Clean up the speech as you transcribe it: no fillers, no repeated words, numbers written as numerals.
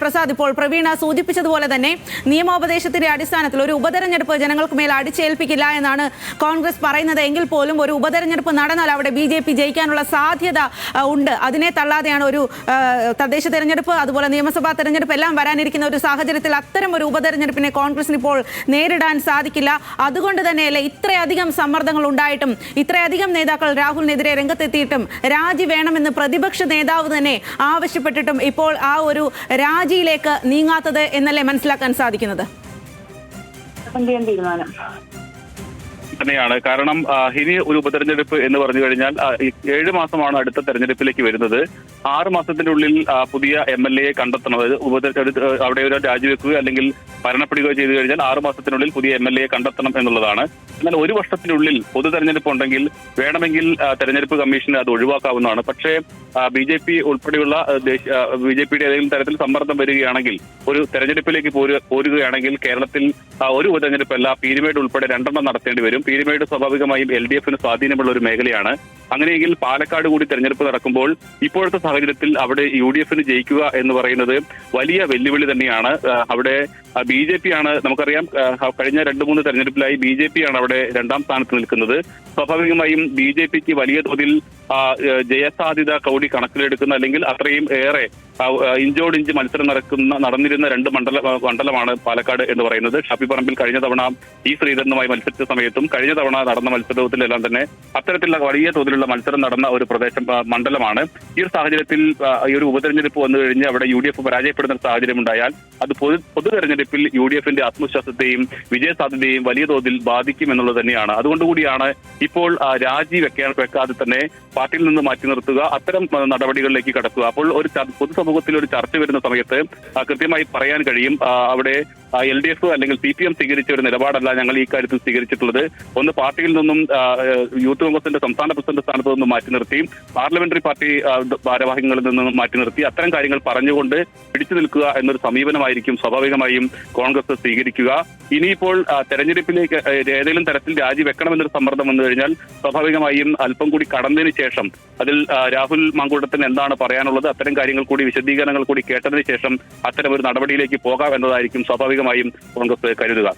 പ്രസാദ്, ഇപ്പോൾ പ്രവീണ സൂചിപ്പിച്ചതുപോലെ തന്നെ നിയമോപദേശത്തിന്റെ അടിസ്ഥാനത്തിൽ ഒരു ഉപതെരഞ്ഞെടുപ്പ് ജനങ്ങൾക്ക് മേൽ അടിച്ചേൽപ്പിക്കില്ല എന്നാണ് കോൺഗ്രസ് പറയുന്നത്. എങ്കിൽ പോലും ഒരു ഉപതെരഞ്ഞെടുപ്പ് നടന്നാൽ അവിടെ BJP ജയിക്കാനുള്ള സാധ്യത ഉണ്ട്. അതിനെ തള്ളാതെയാണ് ഒരു തദ്ദേശ തെരഞ്ഞെടുപ്പ്, അതുപോലെ നിയമസഭാ തെരഞ്ഞെടുപ്പ് എല്ലാം വരാനിരിക്കുന്ന ഒരു സാഹചര്യത്തിൽ അത്തരം ഒരു ഉപതെരഞ്ഞെടുപ്പിനെ കോൺഗ്രസിന് ഇപ്പോൾ നേരിടാൻ സാധിക്കില്ല. അതുകൊണ്ട് തന്നെയല്ലേ ഇത്രയധികം സമ്മർദ്ദങ്ങൾ ഉണ്ടായിട്ടും ഇത്രയധികം നേതാക്കൾ രാഹുലിനെതിരെ രംഗത്തെത്തിയിട്ടും രാജി വേണമെന്ന് പ്രതിപക്ഷ നേതാവ് തന്നെ ആവശ്യപ്പെട്ടിട്ടും ഇപ്പോൾ ആ ഒരു രാജിയിലേക്ക് നീങ്ങാത്തത് എന്നല്ലേ മനസ്സിലാക്കാൻ സാധിക്കുന്നത്? തന്നെയാണ് കാരണം ഇനി ഒരു ഉപതെരഞ്ഞെടുപ്പ് എന്ന് പറഞ്ഞു കഴിഞ്ഞാൽ 7 മാസമാണ് അടുത്ത തെരഞ്ഞെടുപ്പിലേക്ക് വരുന്നത്. 6 മാസത്തിനുള്ളിൽ പുതിയ MLA കണ്ടെത്തണം. അവിടെ ഒരു രാജിവെക്കുകയോ അല്ലെങ്കിൽ മരണപ്പെടുകയോ ചെയ്തു കഴിഞ്ഞാൽ 6 മാസത്തിനുള്ളിൽ പുതിയ MLA കണ്ടെത്തണം എന്നുള്ളതാണ്. എന്നാൽ 1 വർഷത്തിനുള്ളിൽ പൊതു തെരഞ്ഞെടുപ്പ് ഉണ്ടെങ്കിൽ വേണമെങ്കിൽ തെരഞ്ഞെടുപ്പ് കമ്മീഷന് അത് ഒഴിവാക്കാവുന്നതാണ്. പക്ഷേ BJP ഉൾപ്പെടെയുള്ള BJPയുടെ ഏതെങ്കിലും തരത്തിൽ സമ്മർദ്ദം വരികയാണെങ്കിൽ ഒരു തെരഞ്ഞെടുപ്പിലേക്ക് പോരുകയാണെങ്കിൽ കേരളത്തിൽ ഒരു ഉപതെരഞ്ഞെടുപ്പല്ല, പീരുമേട് ഉൾപ്പെടെ 2 നടത്തേണ്ടി വരും. പീരുമേട് സ്വാഭാവികമായും LDFന് സ്വാധീനമുള്ള ഒരു മേഖലയാണ്. അങ്ങനെയെങ്കിൽ പാലക്കാട് കൂടി തെരഞ്ഞെടുപ്പ് നടക്കുമ്പോൾ ഇപ്പോഴത്തെ സാഹചര്യത്തിൽ അവിടെ UDFന് ജയിക്കുക എന്ന് പറയുന്നത് വലിയ വെല്ലുവിളി തന്നെയാണ്. അവിടെ BJP ആണ്, നമുക്കറിയാം കഴിഞ്ഞ 2-3 തെരഞ്ഞെടുപ്പിലായി BJP ആണ് അവിടെ 2ാം സ്ഥാനത്ത് നിൽക്കുന്നത്. സ്വാഭാവികമായും BJPക്ക് വലിയ തോതിൽ ജയസാധ്യത കൂടി കണക്കിലെടുക്കുന്ന അല്ലെങ്കിൽ അത്രയും ഏറെ ഇഞ്ചോടിഞ്ച് മത്സരം നടന്നിരുന്ന 2 മണ്ഡലമാണ് പാലക്കാട് എന്ന് പറയുന്നത്. ഷാഫി പറമ്പിൽ കഴിഞ്ഞ തവണ ശ്രീധരനുമായി മത്സരിച്ച സമയത്തും കഴിഞ്ഞ തവണ നടന്ന മത്സരത്തിലെല്ലാം തന്നെ അത്തരത്തിലുള്ള വലിയ തോതിലുള്ള മത്സരം നടന്ന ഒരു മണ്ഡലമാണ്. ഈ ഒരു സാഹചര്യത്തിൽ ഈ ഒരു ഉപതെരഞ്ഞെടുപ്പ് വന്നു കഴിഞ്ഞ് അവിടെ UDF പരാജയപ്പെടുന്ന സാഹചര്യം ഉണ്ടായാൽ അത് പൊതു തെരഞ്ഞെടുപ്പിൽ UDFന്റെ ആത്മവിശ്വാസത്തെയും വിജയസാധ്യതയെയും വലിയ തോതിൽ ബാധിക്കും എന്നുള്ളത് തന്നെയാണ്. അതുകൊണ്ടുകൂടിയാണ് ഇപ്പോൾ രാജി വെക്കാതെ തന്നെ പാർട്ടിയിൽ നിന്ന് മാറ്റി നിർത്തുക, അത്തരം നടപടികളിലേക്ക് കടക്കുക. അപ്പോൾ ഒരു പൊതുസമൂഹത്തിൽ ഒരു ചർച്ച വരുന്ന സമയത്ത് കൃത്യമായി പറയാൻ കഴിയും അവിടെ LDF അല്ലെങ്കിൽ CPM സ്വീകരിച്ച ഒരു നിലപാടല്ല ഞങ്ങൾ ഈ കാര്യത്തിൽ സ്വീകരിച്ചിട്ടുള്ളത്. ഒന്ന്, പാർട്ടിയിൽ നിന്നും യൂത്ത് കോൺഗ്രസിന്റെ സംസ്ഥാന പ്രസിഡന്റ് സ്ഥാനത്ത് നിന്നും മാറ്റി നിർത്തി, പാർലമെന്ററി പാർട്ടി ഭാരവാഹികളിൽ നിന്നും മാറ്റി നിർത്തി, അത്തരം കാര്യങ്ങൾ പറഞ്ഞുകൊണ്ട് പിടിച്ചു നിൽക്കുക എന്നൊരു സമീപനമായിരിക്കും സ്വാഭാവികമായും കോൺഗ്രസ് സ്വീകരിക്കുക. ഇനിയിപ്പോൾ തെരഞ്ഞെടുപ്പിലേക്ക് ഏതെങ്കിലും തരത്തിൽ രാജിവെക്കണമെന്നൊരു സമ്മർദ്ദം വന്നു കഴിഞ്ഞാൽ സ്വാഭാവികമായും അല്പം കൂടി കടന്നതിന് ശേഷം അതിൽ രാഹുൽ മാങ്കൂട്ടത്തിന് എന്താണ് പറയാനുള്ളത്, അത്തരം കാര്യങ്ങൾ കൂടി വിശദീകരണങ്ങൾ കൂടി കേട്ടതിന് ശേഷം അത്തരം ഒരു നടപടിയിലേക്ക് പോകാം എന്നതായിരിക്കും സ്വാഭാവികമായും കോൺഗ്രസ് കരുതുക.